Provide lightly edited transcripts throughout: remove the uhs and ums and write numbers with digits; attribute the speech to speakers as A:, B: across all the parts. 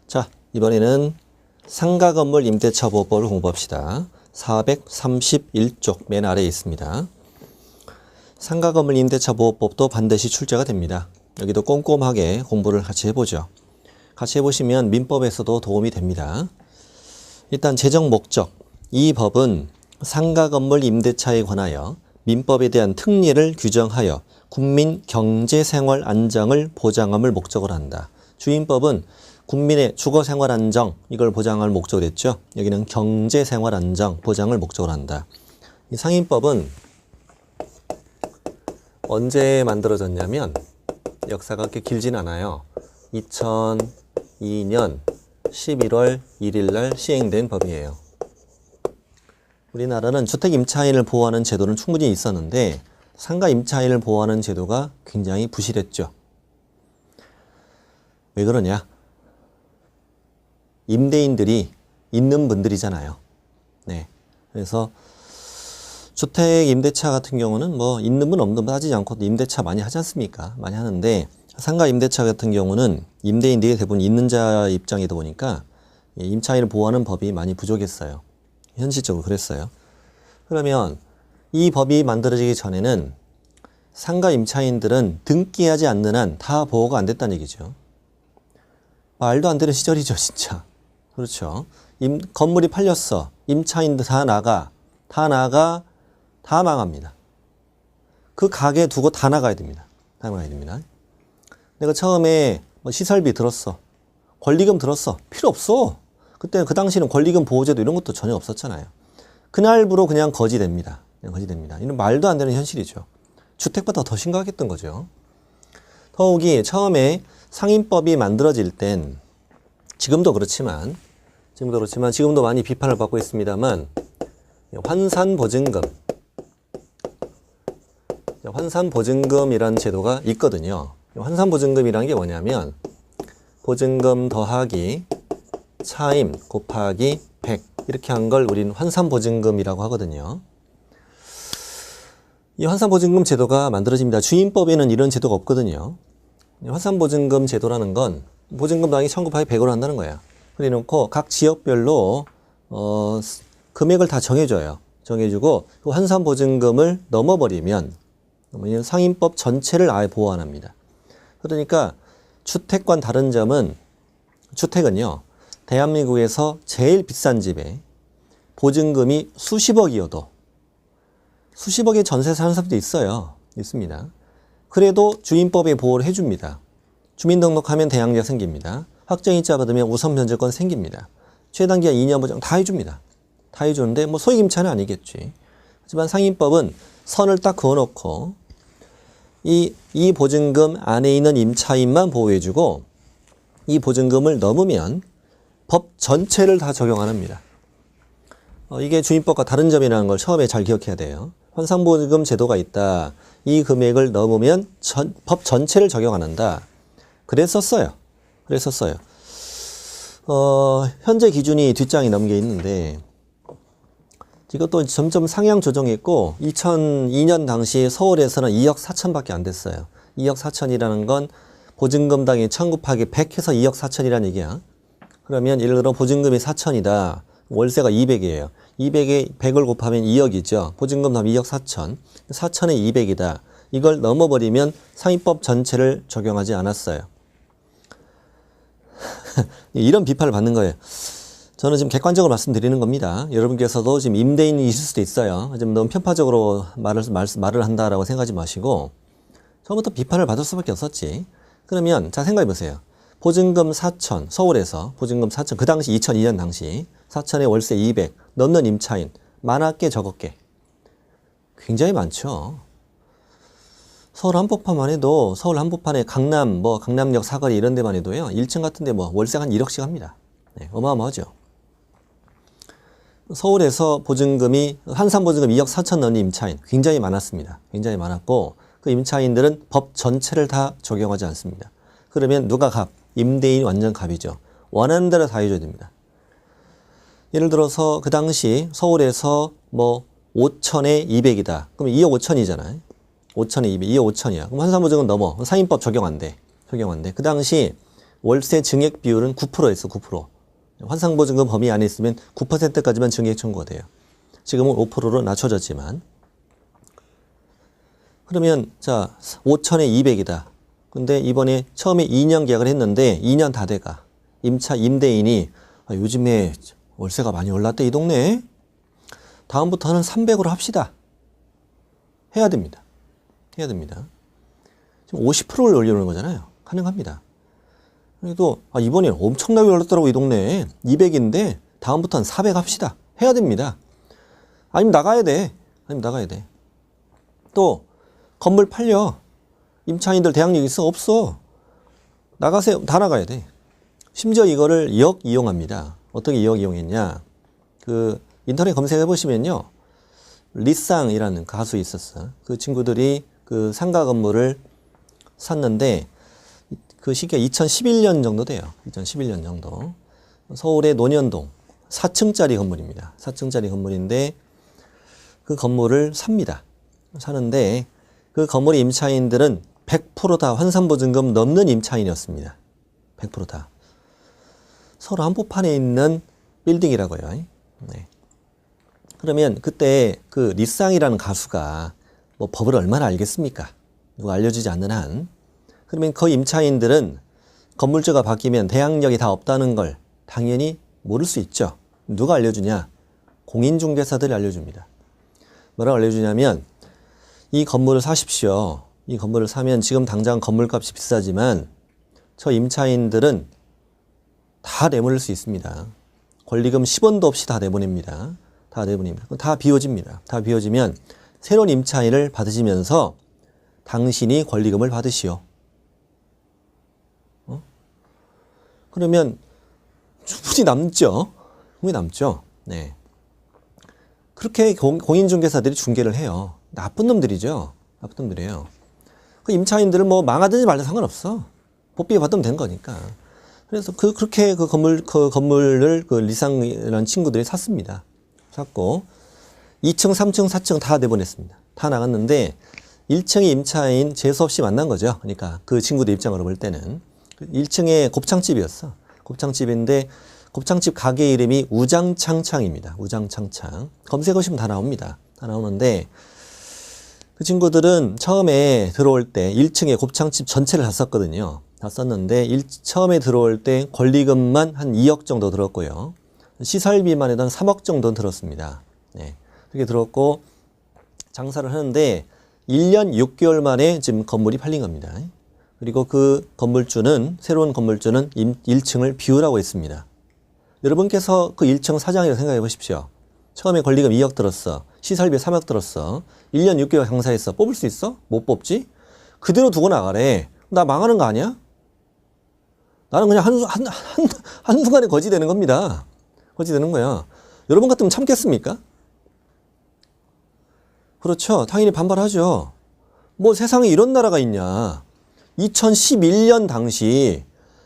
A: 자, 이번에는 상가건물 임대차 보호법을 공부합시다. 431쪽 맨 아래에 있습니다. 상가건물 임대차 보호법도 반드시 출제가 됩니다. 여기도 꼼꼼하게 공부를 같이 해보죠. 같이 해보시면 민법에서도 도움이 됩니다. 일단 제정 목적. 이 법은 상가건물 임대차에 관하여 민법에 대한 특례를 규정하여 국민 경제생활 안정을 보장함을 목적으로 한다. 주임법은 국민의 주거생활 안정, 이걸 보장할 목적으로 했죠. 여기는 경제생활 안정, 보장을 목적으로 한다. 이 상임법은 언제 만들어졌냐면 역사가 그렇게 길진 않아요. 2002년 11월 1일 날 시행된 법이에요. 우리나라는 주택 임차인을 보호하는 제도는 충분히 있었는데 상가 임차인을 보호하는 제도가 굉장히 부실했죠. 왜 그러냐? 임대인들이 있는 분들이잖아요. 네. 그래서 주택 임대차 같은 경우는 뭐 있는 분 없는 분 따지지 않고 임대차 많이 하지 않습니까? 많이 하는데 상가 임대차 같은 경우는 임대인들이 대부분 있는 자 입장이다 보니까 임차인을 보호하는 법이 많이 부족했어요. 현실적으로 그랬어요. 그러면 이 법이 만들어지기 전에는 상가 임차인들은 등기하지 않는 한 다 보호가 안 됐다는 얘기죠. 말도 안 되는 시절이죠, 진짜. 그렇죠. 건물이 팔렸어. 임차인들 다 나가, 다 망합니다. 그 가게 두고 다 나가야 됩니다. 다 나가야 됩니다. 내가 처음에 뭐 시설비 들었어. 권리금 들었어. 필요 없어. 그때 그 당시는 권리금 보호제도 이런 것도 전혀 없었잖아요. 그날부로 그냥 거지됩니다. 거지됩니다. 이런 말도 안 되는 현실이죠. 주택보다 더 심각했던 거죠. 더욱이 처음에 상임법이 만들어질 땐 지금도 그렇지만 지금도 많이 비판을 받고 있습니다만 환산보증금이라는 제도가 있거든요. 환산보증금이라는 게 뭐냐면 보증금 더하기 차임 곱하기 100 이렇게 한 걸 우리는 환산보증금이라고 하거든요. 이 환산보증금 제도가 만들어집니다. 주임법에는 이런 제도가 없거든요. 환산보증금 제도라는 건 보증금 당연히 1900에 100으로 한다는 거예요. 그래놓고 각 지역별로 금액을 다 정해줘요. 정해주고 그 환산보증금을 넘어버리면 상임법 전체를 아예 보호 안 합니다. 그러니까 주택과는 다른 점은 주택은요. 대한민국에서 제일 비싼 집에 보증금이 수십억이어도 수십억의 전세 사는 사람도 있어요. 있습니다. 그래도 주임법에 보호를 해줍니다. 주민등록하면 대항력 생깁니다. 확정일자 받으면 우선 변제권 생깁니다. 최단기간 2년 보장 다 해줍니다. 다 해주는데 뭐 소액 임차는 아니겠지. 하지만 상임법은 선을 딱 그어놓고 이 보증금 안에 있는 임차인만 보호해주고 이 보증금을 넘으면 법 전체를 다 적용 안 합니다. 이게 주임법과 다른 점이라는 걸 처음에 잘 기억해야 돼요. 환산보증금 제도가 있다. 이 금액을 넘으면 법 전체를 적용 안 한다. 그랬었어요. 현재 기준이 뒷장이 넘겨 있는데 이것도 점점 상향 조정했고 2002년 당시 서울에서는 2억 4천밖에 안 됐어요. 2억 4천이라는 건 보증금당이 1000 곱하기 100 해서 2억 4천이라는 얘기야. 그러면 예를 들어 보증금이 4천이다. 월세가 200이에요. 200에 100을 곱하면 2억이죠. 보증금 하면 2억 4천. 4천에 200이다. 이걸 넘어버리면 상임법 전체를 적용하지 않았어요. 이런 비판을 받는 거예요. 저는 지금 객관적으로 말씀드리는 겁니다. 여러분께서도 지금 임대인이실 수도 있어요. 지금 너무 편파적으로 말을 한다라고 생각하지 마시고 처음부터 비판을 받을 수밖에 없었지. 그러면 자 생각해 보세요. 보증금 4천, 서울에서 보증금 4천, 그 당시 2002년 당시 4천에 월세 200 넘는 임차인 많았게 적었게 굉장히 많죠. 서울 한복판만 해도 서울 한복판에 강남역 사거리 이런 데만 해도요 1층 같은 데 월세가 한 1억씩 합니다. 네, 어마어마하죠. 서울에서 보증금이 환산보증금 2억 4천 넘는 임차인 굉장히 많았습니다. 굉장히 많았고 그 임차인들은 법 전체를 다 적용하지 않습니다. 그러면 누가 갑? 임대인이 완전 갑이죠. 원하는 대로 다 해줘야 됩니다. 예를 들어서 그 당시 서울에서 5천에 200이다. 그럼 2억 5천이잖아요. 5천에 200, 2억 5천이야. 그럼 환산보증금 넘어. 상임법 적용 안 돼. 그 당시 월세 증액 비율은 9%였어, 9%. 환상보증금 범위 안에 있으면 9%까지만 증액 청구가 돼요. 지금은 5%로 낮춰졌지만. 그러면 자 5천에 200이다. 근데 이번에 처음에 2년 계약을 했는데 2년 다 돼가. 임차 임대인이 요즘에 월세가 많이 올랐대 이 동네에. 다음부터는 300으로 합시다. 해야 됩니다. 해야 됩니다. 지금 50%를 올려놓은 거잖아요. 가능합니다. 그래도 이번에 엄청나게 올랐더라고 이 동네에. 200인데 다음부터는 400 합시다. 해야 됩니다. 아니면 나가야 돼. 아니면 나가야 돼. 또 건물 팔려. 임차인들 대항력 있어? 없어. 나가세요. 다 나가야 돼. 심지어 이거를 역이용합니다. 어떻게 역이용했냐. 그 인터넷 검색해 보시면요. 리쌍이라는 가수 있었어. 그 친구들이 그 상가 건물을 샀는데 그 시기가 2011년 정도 돼요. 2011년 정도. 서울의 논현동 4층짜리 건물입니다. 4층짜리 건물인데 그 건물을 삽니다. 사는데 그 건물의 임차인들은 100% 다 환산보증금 넘는 임차인이었습니다. 100% 다. 서로 한복판에 있는 빌딩이라고요. 네. 그러면 그때 그 리쌍이라는 가수가 뭐 법을 얼마나 알겠습니까? 누가 알려주지 않는 한. 그러면 그 임차인들은 건물주가 바뀌면 대항력이 다 없다는 걸 당연히 모를 수 있죠. 누가 알려주냐? 공인중개사들이 알려줍니다. 뭐라고 알려주냐면 이 건물을 사십시오. 이 건물을 사면 지금 당장 건물값이 비싸지만 저 임차인들은 다 내보낼 수 있습니다. 권리금 10원도 없이 다 내보냅니다. 다 내보냅니다. 다 비워집니다. 다 비워지면 새로운 임차인을 받으시면서 당신이 권리금을 받으시오. 그러면 충분히 남죠. 충분히 남죠. 네. 그렇게 공인중개사들이 중개를 해요. 나쁜 놈들이죠. 나쁜 놈들이에요. 그 임차인들을 뭐 망하든지 말든 상관없어. 법비에 받으면 된 거니까. 그래서 그렇게 그 건물을 그 리쌍이라는 친구들이 샀습니다. 샀고 2층, 3층, 4층 다 내보냈습니다. 다 나갔는데 1층의 임차인 재수없이 만난 거죠. 그러니까 그 친구들 입장으로 볼 때는 1층에 곱창집이었어. 곱창집인데 곱창집 가게 이름이 우장창창입니다. 우장창창. 검색하시면 다 나옵니다. 다 나오는데 그 친구들은 처음에 들어올 때 1층에 곱창집 전체를 다 썼거든요. 다 썼는데 처음에 들어올 때 권리금만 한 2억 정도 들었고요. 시설비만 해도 한 3억 정도는 들었습니다. 네. 그렇게 들었고 장사를 하는데 1년 6개월 만에 지금 건물이 팔린 겁니다. 그리고 그 건물주는 새로운 건물주는 1층을 비우라고 했습니다. 여러분께서 그 1층 사장이라고 생각해 보십시오. 처음에 권리금 2억 들었어. 시설비 3억 들었어. 1년 6개월 장사했어. 뽑을 수 있어? 못 뽑지? 그대로 두고 나가래. 나 망하는 거 아니야? 나는 그냥 한순간에 거지 되는 겁니다. 거지 되는 거야. 여러분 같으면 참겠습니까? 그렇죠. 당연히 반발하죠. 뭐 세상에 이런 나라가 있냐. 2011년 당시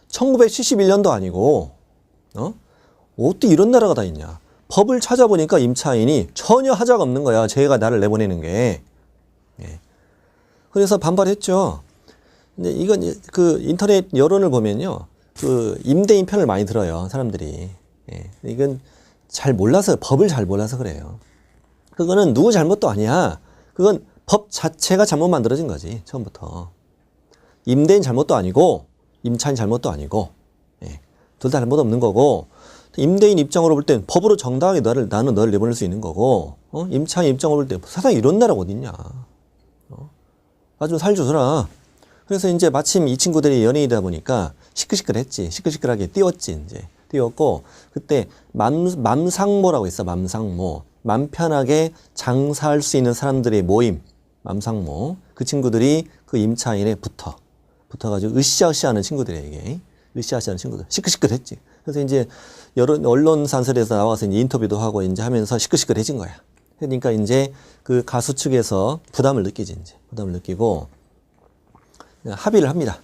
A: 1971년도 아니고 어떻게 이런 나라가 다 있냐. 법을 찾아보니까 임차인이 전혀 하자가 없는 거야. 쟤가 나를 내보내는 게. 예. 그래서 반발했죠. 근데 이건 그 인터넷 여론을 보면요. 그 임대인 편을 많이 들어요. 사람들이. 예. 이건 잘 몰라서, 법을 잘 몰라서 그래요. 그거는 누구 잘못도 아니야. 그건 법 자체가 잘못 만들어진 거지. 처음부터. 임대인 잘못도 아니고 임차인 잘못도 아니고 예. 둘 다 잘못 없는 거고 임대인 입장으로 볼 땐 법으로 정당하게 나는 너를 내보낼 수 있는 거고 임차인 입장으로 볼 때 세상에 이런 나라가 어딨냐. 나 좀 살줘라. 그래서 이제 마침 이 친구들이 연예인이다 보니까 시끌시끌했지. 시끌시끌하게 띄웠지. 이제 띄웠고 그때 맘상모라고 있어. 맘상모. 맘 편하게 장사할 수 있는 사람들의 모임. 맘상모. 그 친구들이 그 임차인에 붙어가지고 으쌰으쌰하는 친구들이에요. 이게. 으쌰으쌰하는 친구들. 시끌시끌했지. 그래서 이제 여러 언론사설에서 나와서 이제 인터뷰도 하고 이제 하면서 시끌시끌해진 거야. 그러니까 이제 그 가수 측에서 부담을 느끼지. 이제 부담을 느끼고 합의를 합니다.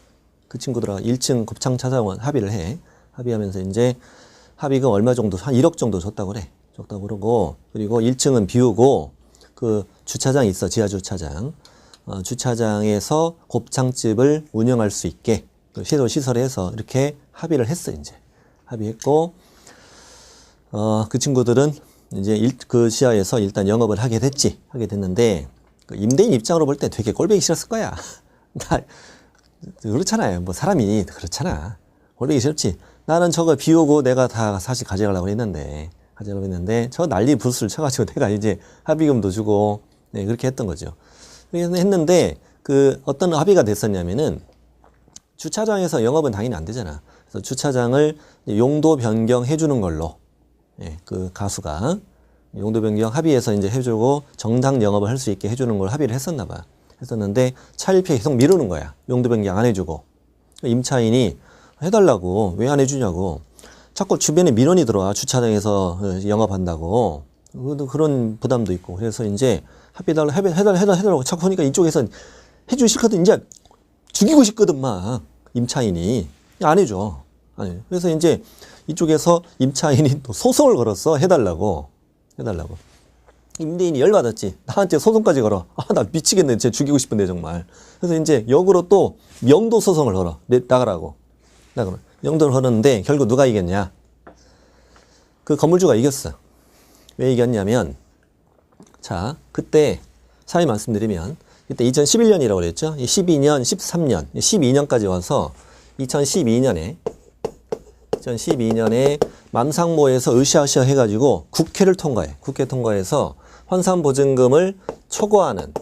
A: 그 친구들하고 1층 곱창 찾아온 합의를 해. 합의하면서 이제 합의금 얼마 정도, 한 1억 정도 줬다고 그래. 줬다고 그러고, 그리고 1층은 비우고, 그 주차장이 있어, 지하 주차장. 주차장에서 곱창집을 운영할 수 있게 시설을 해서 이렇게 합의를 했어, 이제. 합의했고, 그 친구들은 이제 그 시야에서 일단 영업을 하게 됐는데, 그 임대인 입장으로 볼 때 되게 꼴보기 싫었을 거야. 그렇잖아요. 뭐 사람이 그렇잖아. 꼴보기 싫지. 나는 저거 비우고 내가 다 사실 가져가려고 했는데, 저 난리 부스를 쳐가지고 내가 이제 합의금도 주고, 네, 그렇게 했던 거죠. 그렇게 했는데, 그 어떤 합의가 됐었냐면은, 주차장에서 영업은 당연히 안 되잖아. 그래서 주차장을 용도 변경해 주는 걸로, 예, 그 가수가 용도 변경 합의해서 이제 해주고 정당 영업을 할 수 있게 해주는 걸 합의를 했었나 봐. 했었는데 차일피에 계속 미루는 거야. 용도 변경 안 해주고. 임차인이 해달라고 왜 안 해주냐고. 자꾸 주변에 민원이 들어와. 주차장에서 영업한다고. 그런 부담도 있고. 그래서 이제 해달라고 자꾸 하니까 이쪽에서 해주기 싫거든. 이제 죽이고 싶거든, 막. 임차인이. 안 해줘. 아니. 그래서 이제 이쪽에서 임차인이 또 소송을 걸었어. 해달라고. 임대인이 열받았지. 나한테 소송까지 걸어. 나 미치겠네. 쟤 죽이고 싶은데, 정말. 그래서 이제 역으로 또 명도 소송을 걸어. 나가라고. 명도를 걸었는데, 결국 누가 이겼냐? 그 건물주가 이겼어. 왜 이겼냐면, 자, 그때, 사회 말씀드리면, 그때 2011년이라고 그랬죠? 12년, 13년, 12년까지 와서 2012년에 맘상모에서 으쌰으쌰 해가지고 국회를 통과해. 국회 통과해서 환산보증금을 초과하는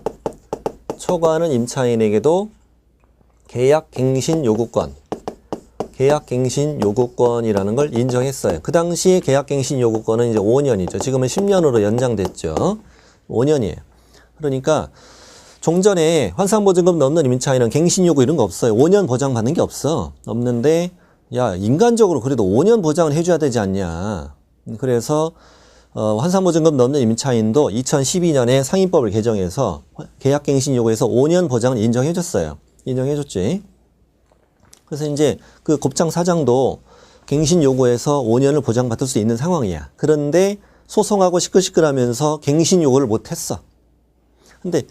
A: 임차인에게도 계약갱신 요구권이라는 걸 인정했어요. 그 당시에 계약갱신 요구권은 이제 5년이죠. 지금은 10년으로 연장됐죠. 5년이에요. 그러니까 종전에 환산보증금 넣는 임차인은 갱신 요구 이런 거 없어요. 5년 보장받는 게 없는데 야, 인간적으로 그래도 5년 보장을 해줘야 되지 않냐. 그래서 환산보증금 넣는 임차인도 2012년에 상임법을 개정해서 계약갱신 요구에서 5년 보장을 인정해줬어요. 인정해줬지. 그래서 이제 그 곱창 사장도 갱신 요구에서 5년을 보장받을 수 있는 상황이야. 그런데 소송하고 시끌시끌하면서 갱신 요구를 못했어. 근데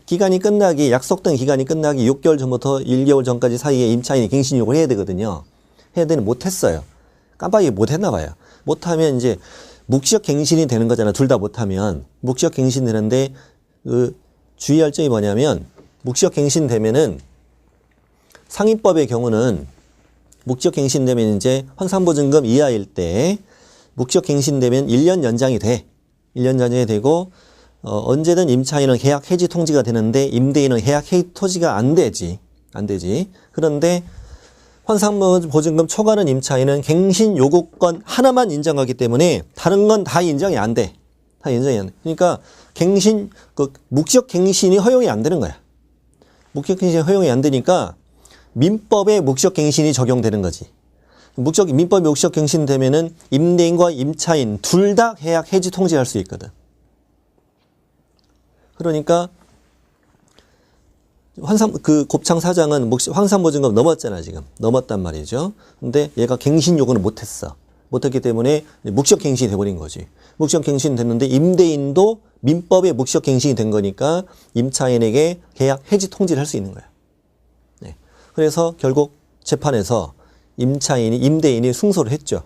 A: 약속된 기간이 끝나기 6개월 전부터 1개월 전까지 사이에 임차인이 갱신 요구를 해야 되거든요. 해야 되는 못했어요. 깜빡이 못했나 봐요. 못하면 이제 묵시적 갱신이 되는 거잖아. 둘 다 못하면. 묵시적 갱신 되는데 그 주의할 점이 뭐냐면 묵시적 갱신 되면은 상임법의 경우는 묵시적 갱신 되면 이제 환산보증금 이하일 때 묵시적 갱신 되면 1년 연장이 돼. 1년 연장이 되고 언제든 임차인은 계약 해지 통지가 되는데 임대인은 계약 해지 통지가 안 되지. 그런데 환산보증금 초과하는 임차인은 갱신 요구권 하나만 인정하기 때문에 다른 건 다 인정이 안 돼. 그러니까 묵시적 갱신이 허용이 안 되는 거야. 묵시적 갱신이 허용이 안 되니까 민법에 묵시적 갱신이 적용되는 거지. 민법에 묵시적 갱신 되면은 임대인과 임차인 둘 다 계약 해지 통지할 수 있거든. 그러니까 곱창 사장은 환산보증금 넘었잖아, 지금. 넘었단 말이죠. 근데 얘가 갱신 요구는 못했어. 못했기 때문에 묵시적 갱신이 돼버린 거지. 묵시적 갱신이 됐는데 임대인도 민법에 묵시적 갱신이 된 거니까 임차인에게 계약 해지 통지를 할 수 있는 거야. 네. 그래서 결국 재판에서 임대인이 승소를 했죠.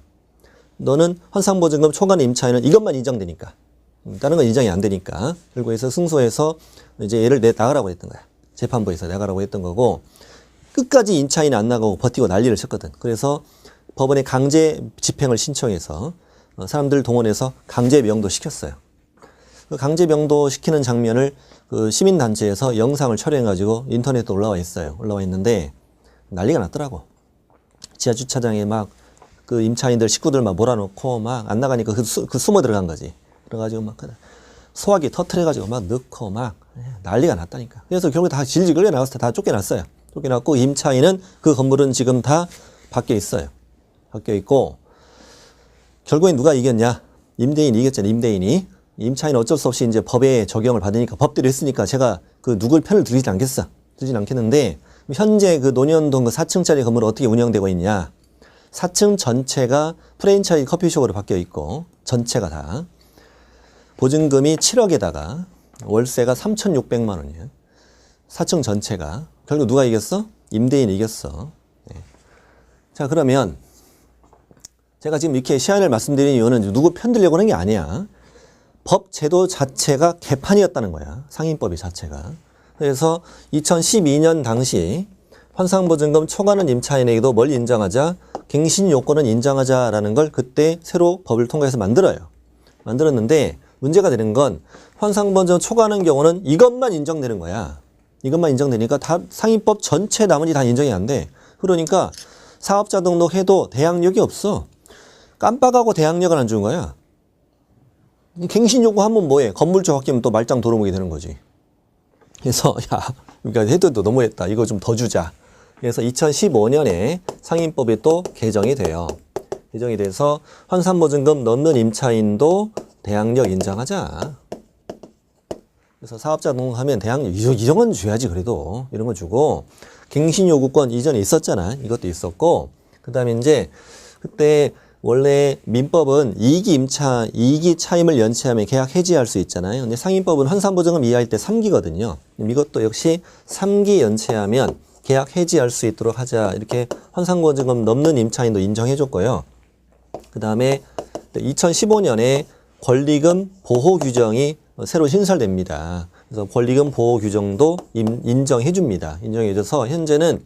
A: 너는 환산보증금 초과한 임차인은 이것만 인정되니까. 다른 건 인정이 안 되니까. 결국에서 승소해서 이제 얘를 나가라고 했던 거야. 재판부에서 나가라고 했던 거고, 끝까지 임차인이 안 나가고 버티고 난리를 쳤거든. 그래서 법원에 강제 집행을 신청해서 사람들 동원해서 강제 명도 시켰어요. 그 강제 명도 시키는 장면을 그 시민단체에서 영상을 촬영해가지고 인터넷에 올라와 있어요. 올라와 있는데 난리가 났더라고. 지하주차장에 막 그 임차인들 식구들 막 몰아놓고 막 안 나가니까 그 숨어 들어간 거지. 그래가지고 막 소화기 터트려가지고 막 넣고 막 난리가 났다니까. 그래서 결국 다 질질 끌려나갔을 때 다 쫓겨났어요. 쫓겨났고 임차인은 그 건물은 지금 다 바뀌어 있어요. 바뀌어 있고 결국엔 누가 이겼냐? 임대인이 이겼잖아요. 임대인이. 임차인은 어쩔 수 없이 이제 법에 적용을 받으니까 법대로 했으니까 제가 그 누굴 편을 들진 않겠어. 들진 않겠는데 현재 그 논현동 그 4층짜리 건물은 어떻게 운영되고 있냐? 4층 전체가 프랜차이즈 커피숍으로 바뀌어 있고 전체가 다 보증금이 7억에다가 월세가 3,600만 원이에요. 4층 전체가. 결국 누가 이겼어? 임대인이 이겼어. 네. 자, 그러면 제가 지금 이렇게 시안을 말씀드린 이유는 누구 편들려고 하는 게 아니야. 법 제도 자체가 개판이었다는 거야. 상임법이 자체가. 그래서 2012년 당시 환상보증금 초과는 임차인에게도 뭘 인정하자? 갱신 요건은 인정하자라는 걸 그때 새로 법을 통과해서 만들었는데 문제가 되는 건 환상보증금 초과하는 경우는 이것만 인정되는 거야. 이것만 인정되니까 다 상임법 전체 나머지 다 인정이 안 돼. 그러니까 사업자 등록해도 대항력이 없어. 깜빡하고 대항력을 안 주는 거야. 갱신 요구하면 뭐해? 건물주 바뀌면 또 말짱 도루묵이 되는 거지. 그래서 그러니까 해도 너무했다. 이거 좀 더 주자. 그래서 2015년에 상임법이 또 개정이 돼요. 개정이 돼서 환산보증금 넣는 임차인도 대항력 인정하자. 그래서 사업자 등록하면 대항력 이런 건 줘야지. 그래도 이런 거 주고 갱신 요구권 이전에 있었잖아. 이것도 있었고 그다음에 이제 그때 원래 민법은 이익이 차임을 연체하면 계약 해지할 수 있잖아요. 근데 상임법은 환산보증금 이하일 때 3기거든요. 이것도 역시 3기 연체하면 계약 해지할 수 있도록 하자. 이렇게 환산보증금 넘는 임차인도 인정해줬고요. 그 다음에 2015년에 권리금 보호 규정이 새로 신설됩니다. 그래서 권리금 보호 규정도 인정해줍니다. 인정해줘서 현재는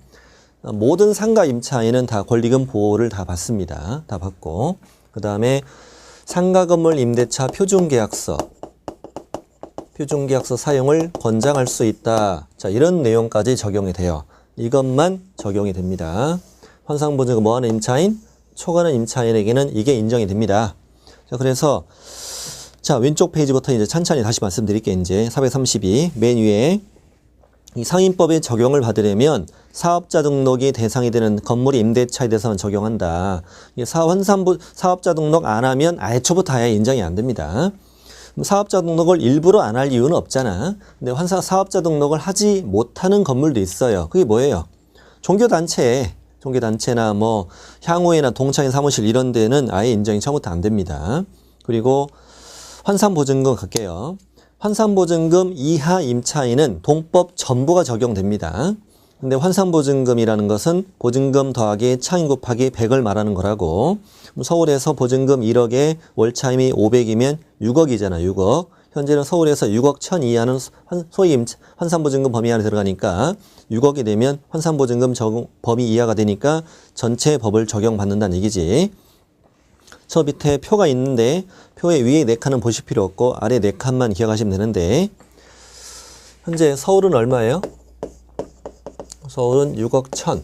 A: 모든 상가 임차인은 다 권리금 보호를 다 받습니다. 다 받고 그 다음에 상가 건물 임대차 표준계약서 사용을 권장할 수 있다. 자, 이런 내용까지 적용이 돼요. 이것만 적용이 됩니다. 환상보증금 뭐하는 임차인, 초과하는 임차인에게는 이게 인정이 됩니다. 자, 그래서 자, 왼쪽 페이지부터 이제 천천히 다시 말씀드릴게요. 이제 432 맨 위에 이 상임법에 적용을 받으려면 사업자 등록이 대상이 되는 건물이 임대차에 대해서는 적용한다. 사업자 등록 안 하면 아예 초부터 아예 인정이 안 됩니다. 사업자 등록을 일부러 안 할 이유는 없잖아. 근데 사업자 등록을 하지 못하는 건물도 있어요. 그게 뭐예요? 종교단체나 뭐 향후회나 동창회 사무실 이런 데는 아예 인정이 처음부터 안 됩니다. 그리고 환산보증금 갈게요. 환산보증금 이하 임차인은 동법 전부가 적용됩니다. 근데 환산보증금이라는 것은 보증금 더하기 차임 곱하기 100을 말하는 거라고. 서울에서 보증금 1억에 월차임이 500이면 6억이잖아. 6억. 현재는 서울에서 6억 1천 이하는 소위 환산보증금 범위 안에 들어가니까 6억이 되면 환산보증금 범위 이하가 되니까 전체 법을 적용받는다는 얘기지. 저 밑에 표가 있는데 표의 위에 4칸은 보실 필요 없고 아래 4칸만 기억하시면 되는데 현재 서울은 얼마예요? 서울은 6억 1천.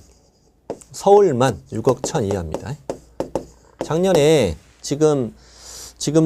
A: 서울만 6억 1천 이하입니다. 작년에 지금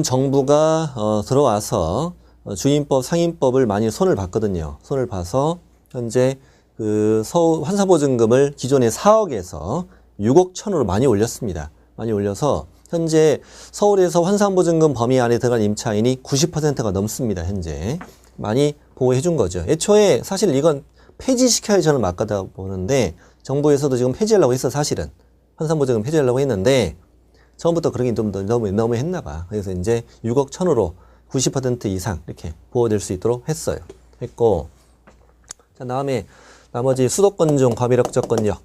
A: 정부가 들어와서 주임법, 상임법을 많이 손을 봤거든요. 손을 봐서 현재 그 서울 환산보증금을 기존의 4억에서 6억 1천으로 많이 올렸습니다. 많이 올려서 현재 서울에서 환산보증금 범위 안에 들어간 임차인이 90%가 넘습니다. 현재 많이 보호해 준 거죠. 애초에 사실 이건 폐지시켜야 저는 맞다고 보는데 정부에서도 지금 폐지하려고 했어. 사실은 환산보증금 폐지하려고 했는데 처음부터 그러긴 좀 너무 했나 봐. 그래서 이제 6억 1천으로 90% 이상 이렇게 보호될 수 있도록 했고 자, 다음에 나머지 수도권 중 과밀역적 권역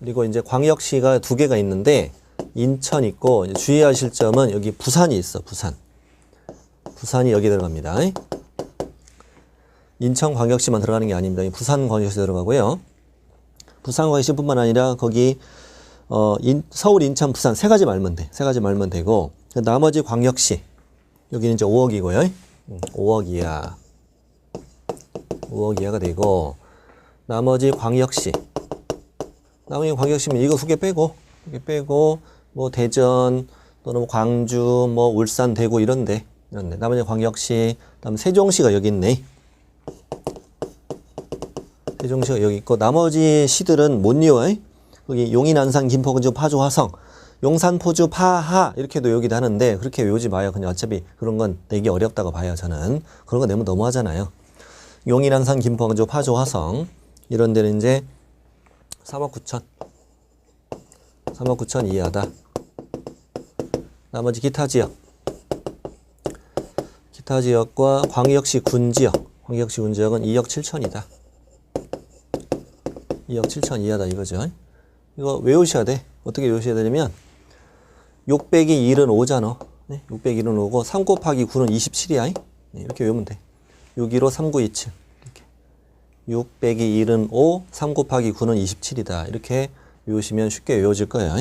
A: 그리고 이제 광역시가 2개가 있는데 인천 있고 주의하실 점은 여기 부산이 있어. 부산이 여기 들어갑니다. 인천광역시만 들어가는 게 아닙니다. 부산광역시 들어가고요. 부산광역시뿐만 아니라 거기 서울, 인천, 부산 3가지 말면 돼. 3가지 말면 되고 나머지 광역시 여기는 이제 5억이고요. 5억 이하 5억 이하가 되고 나머지 광역시면 이거 2개 빼고 뭐 대전 또는 광주 뭐 울산 대구 이런데 나머지 광역시 그다음 세종시가 여기 있네. 세종시가 여기 있고 나머지 시들은 못 이어요. 여기 용인, 안산, 김포, 근주, 파주, 화성, 용산, 포주, 파하 이렇게도 여기도 하는데 그렇게 외우지 마요. 그냥 어차피 그런 건 내기 어렵다고 봐요. 저는 그런 거 내면 너무하잖아요. 용인, 안산, 김포, 근주, 파주, 화성 이런 데는 이제 3억 9천 이하다. 나머지 기타 지역과 광역시 군지역은 2억 7천이다. 2억 7천 이하다 이거죠. 이거 외우셔야 돼. 어떻게 외우셔야 되냐면 6 빼기 1은 5잖아. 네? 6 빼기 1은 5고 3 곱하기 9는 27이야. 네, 이렇게 외우면 돼. 6, 1, 5, 3, 9, 2, 7. 이렇게. 6 빼기 1은 5, 3 곱하기 9는 27이다. 이렇게 외우시면 쉽게 외워질 거예요.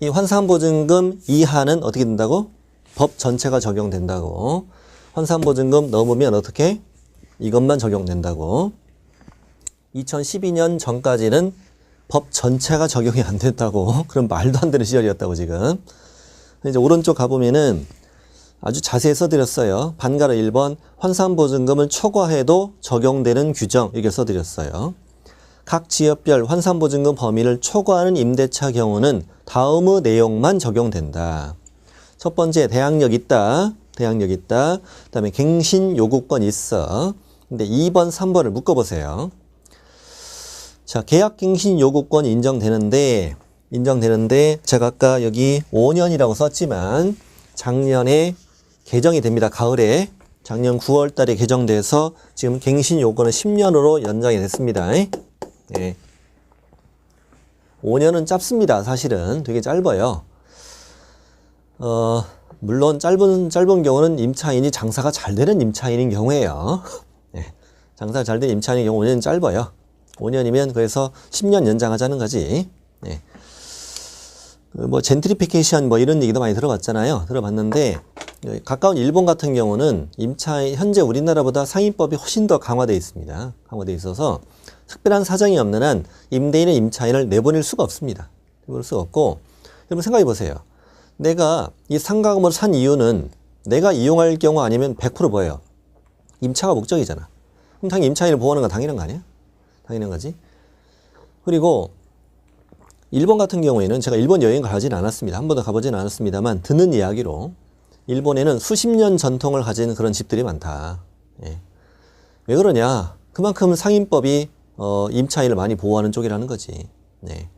A: 이 환산보증금 이하는 어떻게 된다고? 법 전체가 적용된다고. 환산보증금 넘으면 어떻게? 이것만 적용된다고. 2012년 전까지는 법 전체가 적용이 안 됐다고. 그럼 말도 안 되는 시절이었다고 지금. 이제 오른쪽 가보면은 아주 자세히 써드렸어요. 반가로 1번 환산보증금을 초과해도 적용되는 규정 이렇게 써드렸어요. 각 지역별 환산보증금 범위를 초과하는 임대차 경우는 다음의 내용만 적용된다. 첫 번째 대항력 있다. 대항력 있다. 그 다음에 갱신 요구권 있어. 근데 2번, 3번을 묶어보세요. 자, 계약갱신 요구권 인정되는데 제가 아까 여기 5년이라고 썼지만 작년에 개정이 됩니다. 가을에. 작년 9월 달에 개정돼서 지금 갱신 요구권은 10년으로 연장이 됐습니다. 네. 5년은 짧습니다. 사실은 되게 짧아요. 물론 짧은 경우는 임차인이 장사가 잘 되는 임차인인 경우에요. 네. 장사가 잘 되는 임차인인 경우 5년은 짧아요. 5년이면 그래서 10년 연장하자는 거지. 네. 뭐 젠트리피케이션 뭐 이런 얘기도 많이 들어봤잖아요. 들어봤는데 가까운 일본 같은 경우는 임차인 현재 우리나라보다 상인법이 훨씬 더 강화되어 있습니다. 강화되어 있어서 특별한 사정이 없는 한 임대인은 임차인을 내보낼 수가 없습니다. 내보낼 수가 없고 여러분 생각해 보세요. 내가 이 상가건물을 산 이유는 내가 이용할 경우 아니면 100% 뭐예요? 임차가 목적이잖아. 그럼 당연히 임차인을 보호하는 건 당연한 거 아니야? 당연한 거지. 그리고 일본 같은 경우에는 제가 일본 여행을 가지는 않았습니다. 한 번도 가보지는 않았습니다만 듣는 이야기로 일본에는 수십 년 전통을 가진 그런 집들이 많다. 예. 왜 그러냐? 그만큼 상인법이 임차인을 많이 보호하는 쪽이라는 거지. 네.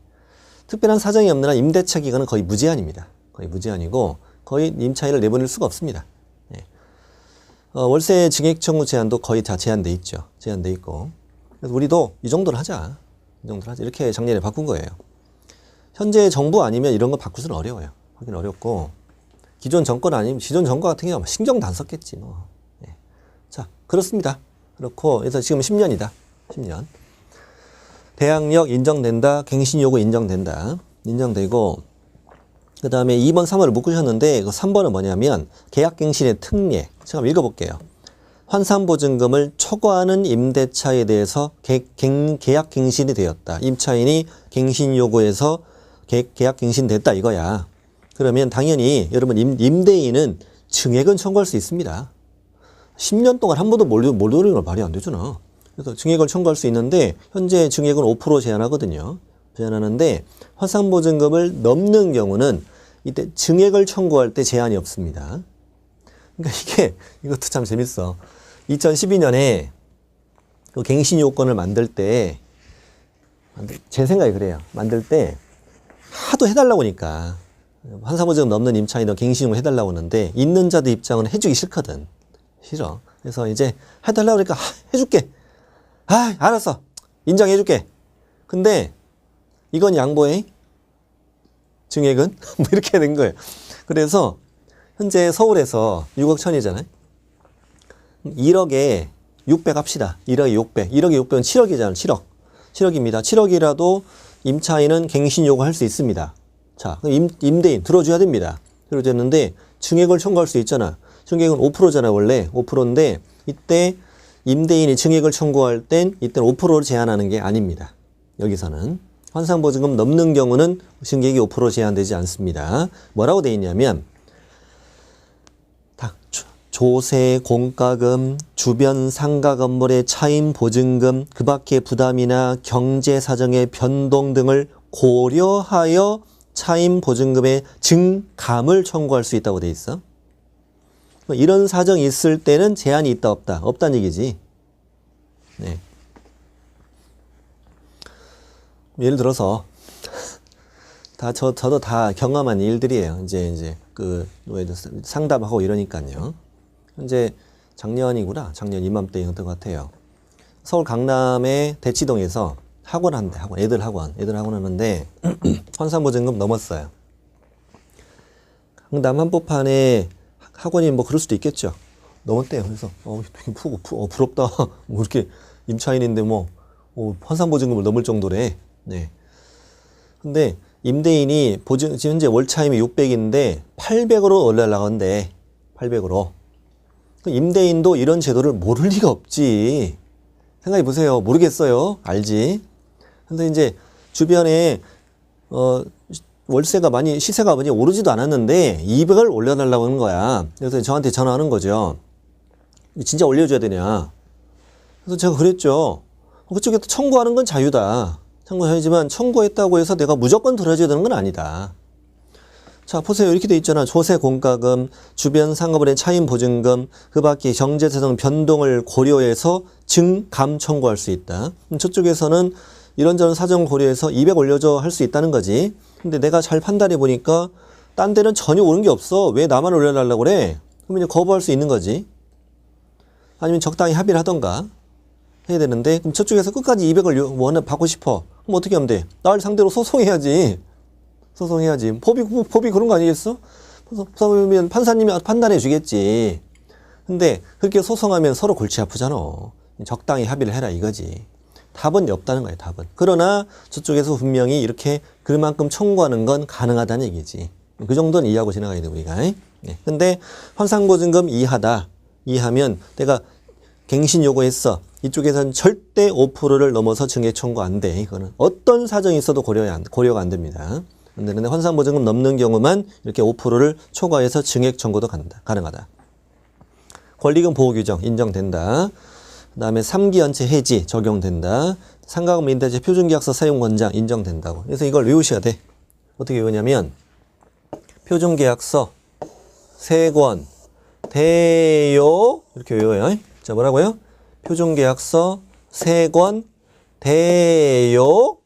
A: 특별한 사정이 없는 한 임대차 기간은 거의 무제한입니다. 거의 무제한이고 거의 임차인을 내보낼 수가 없습니다. 네. 월세 증액 청구 제한도 거의 다 제한돼 있죠. 제한돼 있고. 그래서 우리도 이 정도는 하자. 이 정도는 하자. 이렇게 작년에 바꾼 거예요. 현재 정부 아니면 이런 거 바꾸기는 어려워요. 하긴 어렵고 기존 정권 아니면 기존 정권 같은 경우 신경도 안 썼겠지 뭐. 네. 자, 그렇습니다. 그렇고 그래서 지금 10년이다. 10년. 대항력 인정된다. 갱신 요구 인정된다. 인정되고 그 다음에 2번, 3번을 묶으셨는데 그 3번은 뭐냐면 계약갱신의 특례. 제가 한번 읽어볼게요. 환산보증금을 초과하는 임대차에 대해서 계약갱신이 되었다. 임차인이 갱신 요구에서 계약갱신됐다 이거야. 그러면 당연히 여러분 임대인은 증액은 청구할 수 있습니다. 10년 동안 한 번도 몰두르는 건 말이 안 되잖아. 그래서 증액을 청구할 수 있는데 현재 증액은 5% 제한하거든요. 제한하는데 환산보증금을 넘는 경우는 이때 증액을 청구할 때 제한이 없습니다. 그러니까 이것도 참 재밌어. 2012년에 그 갱신 요건을 만들 때 제 생각이 그래요. 만들 때 하도 해달라고 하니까 환산보증금 넘는 임차인은 갱신 요건 해달라고 하는데 있는 자들 입장은 해주기 싫거든. 싫어. 그래서 이제 해달라고 그러니까 해줄게. 알았어. 인정해줄게. 근데 이건 양보해. 증액은 뭐 이렇게 된 거예요. 그래서 현재 서울에서 6억 1천이잖아요. 1억에 600 합시다. 1억에 600. 1억에 600은 7억이잖아요. 7억. 7억입니다. 7억이라도 임차인은 갱신 요구할 수 있습니다. 자, 그럼 임대인 들어줘야 됩니다. 들어줬는데 증액을 청구할 수 있잖아. 증액은 5%잖아 원래. 5%인데 이때 임대인이 증액을 청구할 땐 이때는 5%를 제한하는 게 아닙니다. 여기서는. 환산보증금 넘는 경우는 증액이 5% 제한되지 않습니다. 뭐라고 돼 있냐면 조세, 공과금, 주변 상가 건물의 차임 보증금, 그 밖의 부담이나 경제 사정의 변동 등을 고려하여 차임 보증금의 증감을 청구할 수 있다고 돼 있어. 이런 사정이 있을 때는 제한이 있다 없다. 없다는 얘기지. 네. 예를 들어서 저도 다 경험한 일들이에요. 이제 상담하고 이러니까요. 현재 작년 이맘때였던 것 같아요. 서울 강남의 대치동에서 학원 한대, 학원. 애들 학원 하는데, 환산보증금 넘었어요. 강남 한복판에 학원이 뭐 그럴 수도 있겠죠. 넘었대요. 그래서, 되게 부럽다. 뭐 이렇게 임차인인데 환산보증금을 넘을 정도래. 네. 근데 임대인이 지금 현재 월차임이 600인데 800으로 올라가는데 800으로. 임대인도 이런 제도를 모를 리가 없지. 생각해 보세요. 모르겠어요. 알지. 근데 이제 주변에 월세가 시세가 많이 오르지도 않았는데 200을 올려달라고 하는 거야. 그래서 저한테 전화하는 거죠. 진짜 올려줘야 되냐. 그래서 제가 그랬죠. 그쪽에 청구하는 건 자유다. 청구하지만 청구했다고 해서 내가 무조건 들어줘야 되는 건 아니다. 자, 보세요. 이렇게 돼 있잖아. 조세 공과금, 주변 상업원의 차임 보증금, 그 밖에 경제재정 변동을 고려해서 증감 청구할 수 있다. 저쪽에서는 이런저런 사정 고려해서 200 올려줘 할 수 있다는 거지. 근데 내가 잘 판단해 보니까 딴 데는 전혀 오른 게 없어. 왜 나만 올려달라고 그래? 그러면 이제 거부할 수 있는 거지. 아니면 적당히 합의를 하던가 해야 되는데, 그럼 저쪽에서 끝까지 200을 받고 싶어. 그럼 어떻게 하면 돼? 나를 상대로 소송해야지. 법이 그런 거 아니겠어? 그러면 판사님이 판단해 주겠지. 근데 그렇게 소송하면 서로 골치 아프잖아. 적당히 합의를 해라 이거지. 답은 없다는 거예요, 답은. 그러나 저쪽에서 분명히 이렇게 그만큼 청구하는 건 가능하다는 얘기지. 그 정도는 이해하고 지나가야 돼, 우리가. 네. 근데 환산보증금 이하면 내가 갱신 요구했어. 이쪽에서는 절대 5%를 넘어서 증액 청구 안 돼. 이거는 어떤 사정이 있어도 고려가 안 됩니다. 근데 환산보증금 넘는 경우만 이렇게 5%를 초과해서 증액 청구도 가능하다. 권리금 보호 규정 인정된다. 그 다음에 3기 연체 해지 적용된다. 상가금 임대차 표준계약서 사용 권장 인정된다고. 그래서 이걸 외우셔야 돼. 어떻게 외우냐면 표준계약서 3권 대요 이렇게 외워요. 자, 뭐라고요? 표준계약서 3권 대요.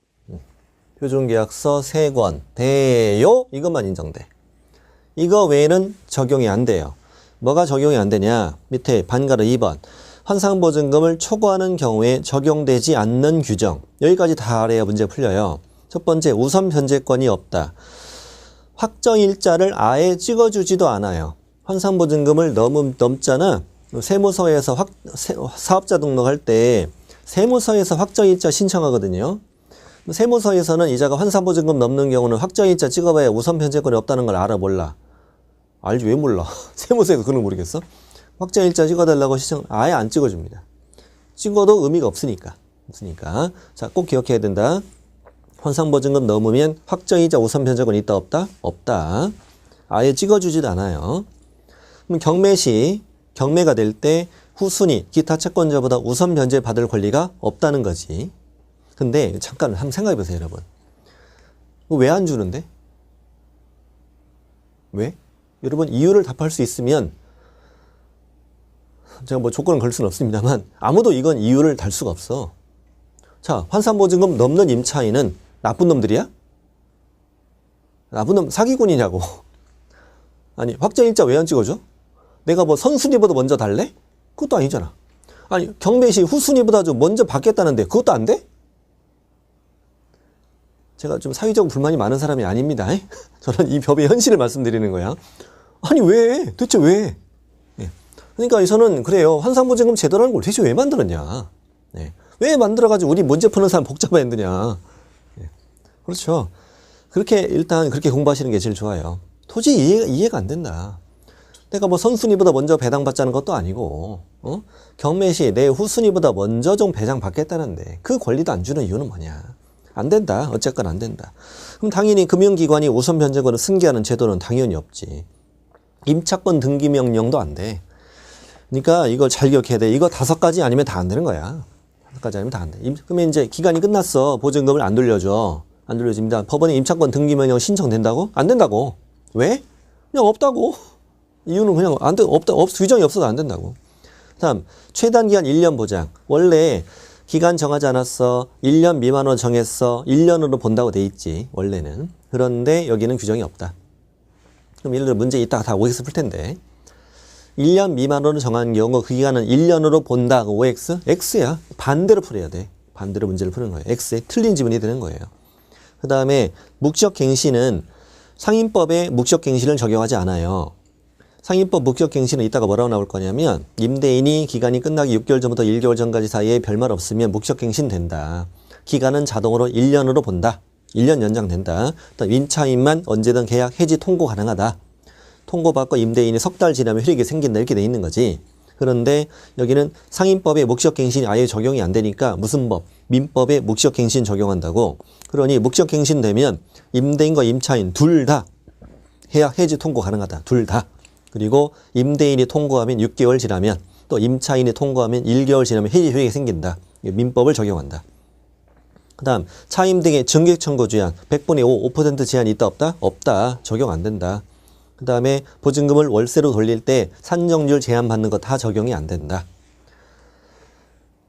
A: 표준계약서 3권 대요. 이것만 인정돼. 이거 외에는 적용이 안 돼요. 뭐가 적용이 안 되냐? 밑에 반가로 2번. 환산보증금을 초과하는 경우에 적용되지 않는 규정. 여기까지 다 알아야 문제 풀려요. 첫 번째, 우선 변제권이 없다. 확정일자를 아예 찍어주지도 않아요. 환산보증금을 넘잖아. 세무서에서 사업자 등록할 때 세무서에서 확정일자 신청하거든요. 세무서에서는 이자가 환산보증금 넘는 경우는 확정일자 찍어봐야 우선 변제권이 없다는 걸 알아 몰라? 알지 왜 몰라? 세무서에서 그런 거 모르겠어? 확정일자 찍어달라고 아예 안 찍어줍니다. 찍어도 의미가 없으니까. 자, 꼭 기억해야 된다. 환산보증금 넘으면 확정이자 우선 변제권이 있다 없다? 없다. 아예 찍어주지도 않아요. 그럼 경매가 될 때 후순위, 기타 채권자보다 우선 변제 받을 권리가 없다는 거지. 근데 잠깐 한번 생각해 보세요, 여러분. 왜 안 주는데? 왜? 여러분 이유를 답할 수 있으면 제가 뭐 조건을 걸 수는 없습니다만 아무도 이건 이유를 달 수가 없어. 자, 환산보증금 넘는 임차인은 나쁜 놈들이야? 나쁜 놈 사기꾼이냐고. 아니 확정일자 왜 안 찍어줘? 내가 뭐 선순위보다 먼저 달래? 그것도 아니잖아. 아니 경매시 후순위보다 좀 먼저 받겠다는데 그것도 안 돼? 제가 좀 사회적 불만이 많은 사람이 아닙니다. 저는 이 법의 현실을 말씀드리는 거야. 아니 왜? 도대체 왜? 그러니까 저는 그래요. 환산보증금 제도라는 걸 도대체 왜 만들었냐. 왜 만들어가지고 우리 문제 푸는 사람 복잡하게 만드냐. 그렇죠. 일단 그렇게 공부하시는 게 제일 좋아요. 도저히 이해가 안 된다. 내가 뭐 선순위보다 먼저 배당받자는 것도 아니고, 경매시 내 후순위보다 먼저 좀 배당받겠다는데 그 권리도 안 주는 이유는 뭐냐. 안 된다. 어쨌건 안 된다. 그럼 당연히 금융기관이 우선 변제권을 승계하는 제도는 당연히 없지. 임차권 등기 명령도 안 돼. 그러니까 이걸 잘 기억해야 돼. 이거 5가지 아니면 다 안 되는 거야. 5가지 아니면 다 안 돼. 그러면 이제 기간이 끝났어. 보증금을 안 돌려줘. 안 돌려줍니다. 법원에 임차권 등기 명령 신청된다고? 안 된다고. 왜? 그냥 없다고. 이유는 그냥 안 돼. 규정이 없어도 안 된다고. 다음, 최단 기간 1년 보장. 원래 기간 정하지 않았어. 1년 미만으로 정했어. 1년으로 본다고 돼 있지. 원래는. 그런데 여기는 규정이 없다. 그럼 예를 들어 문제 이따가 다 OX 풀 텐데. 1년 미만으로 정한 경우 그 기간은 1년으로 본다. OX? X야. 반대로 풀어야 돼. 반대로 문제를 푸는 거예요. X에 틀린 지문이 되는 거예요. 그 다음에 묵시적갱신은 상인법에 묵시적갱신을 적용하지 않아요. 상인법 묵시적갱신은 이따가 뭐라고 나올 거냐면 임대인이 기간이 끝나기 6개월 전부터 1개월 전까지 사이에 별말 없으면 묵시적갱신 된다. 기간은 자동으로 1년으로 본다. 1년 연장된다. 임차인만 언제든 계약 해지 통고 가능하다. 통고받고 임대인이 석 달 지나면 효력이 생긴다 이렇게 돼 있는 거지. 그런데 여기는 상인법에 묵시적갱신이 아예 적용이 안 되니까 무슨 법? 민법에 묵시적갱신 적용한다고. 그러니 묵시적갱신 되면 임대인과 임차인 둘 다 계약 해지 통고 가능하다. 둘 다. 그리고 임대인이 통고하면 6개월 지나면 또 임차인이 통고하면 1개월 지나면 해지 효력이 생긴다. 민법을 적용한다. 그 다음 차임 등의 증객 청구 주의한 100분의 5, 5% 제한이 있다 없다? 없다. 적용 안 된다. 그 다음에 보증금을 월세로 돌릴 때 산정률 제한 받는 거 다 적용이 안 된다.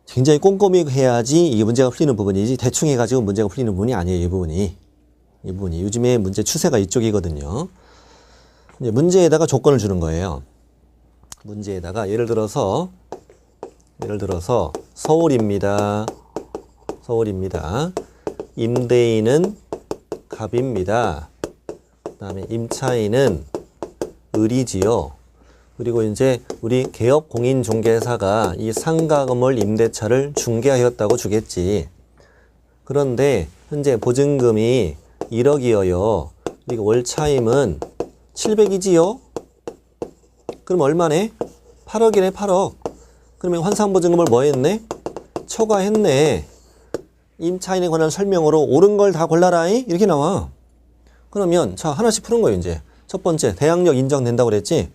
A: 굉장히 꼼꼼히 해야지 이게 문제가 풀리는 부분이지 대충 해가지고 문제가 풀리는 부분이 아니에요. 이 부분이. 요즘에 문제 추세가 이쪽이거든요. 이제 문제에다가 조건을 주는 거예요. 문제에다가 예를 들어서 서울입니다. 임대인은 갑입니다. 그 다음에 임차인은 을이지요. 그리고 이제 우리 개업 공인중개사가 이 상가 건물 임대차를 중개하였다고 주겠지. 그런데 현재 보증금이 1억이어요. 그리고 월 차임은 700이지요. 그럼 얼마네? 8억이네, 8억. 그러면 환상보증금을 뭐 했네? 초과했네. 임차인에 관한 설명으로 옳은 걸 다 골라라. 이렇게 나와. 그러면 자 하나씩 푸는 거예요. 이제 첫 번째 대항력 인정된다고 그랬지.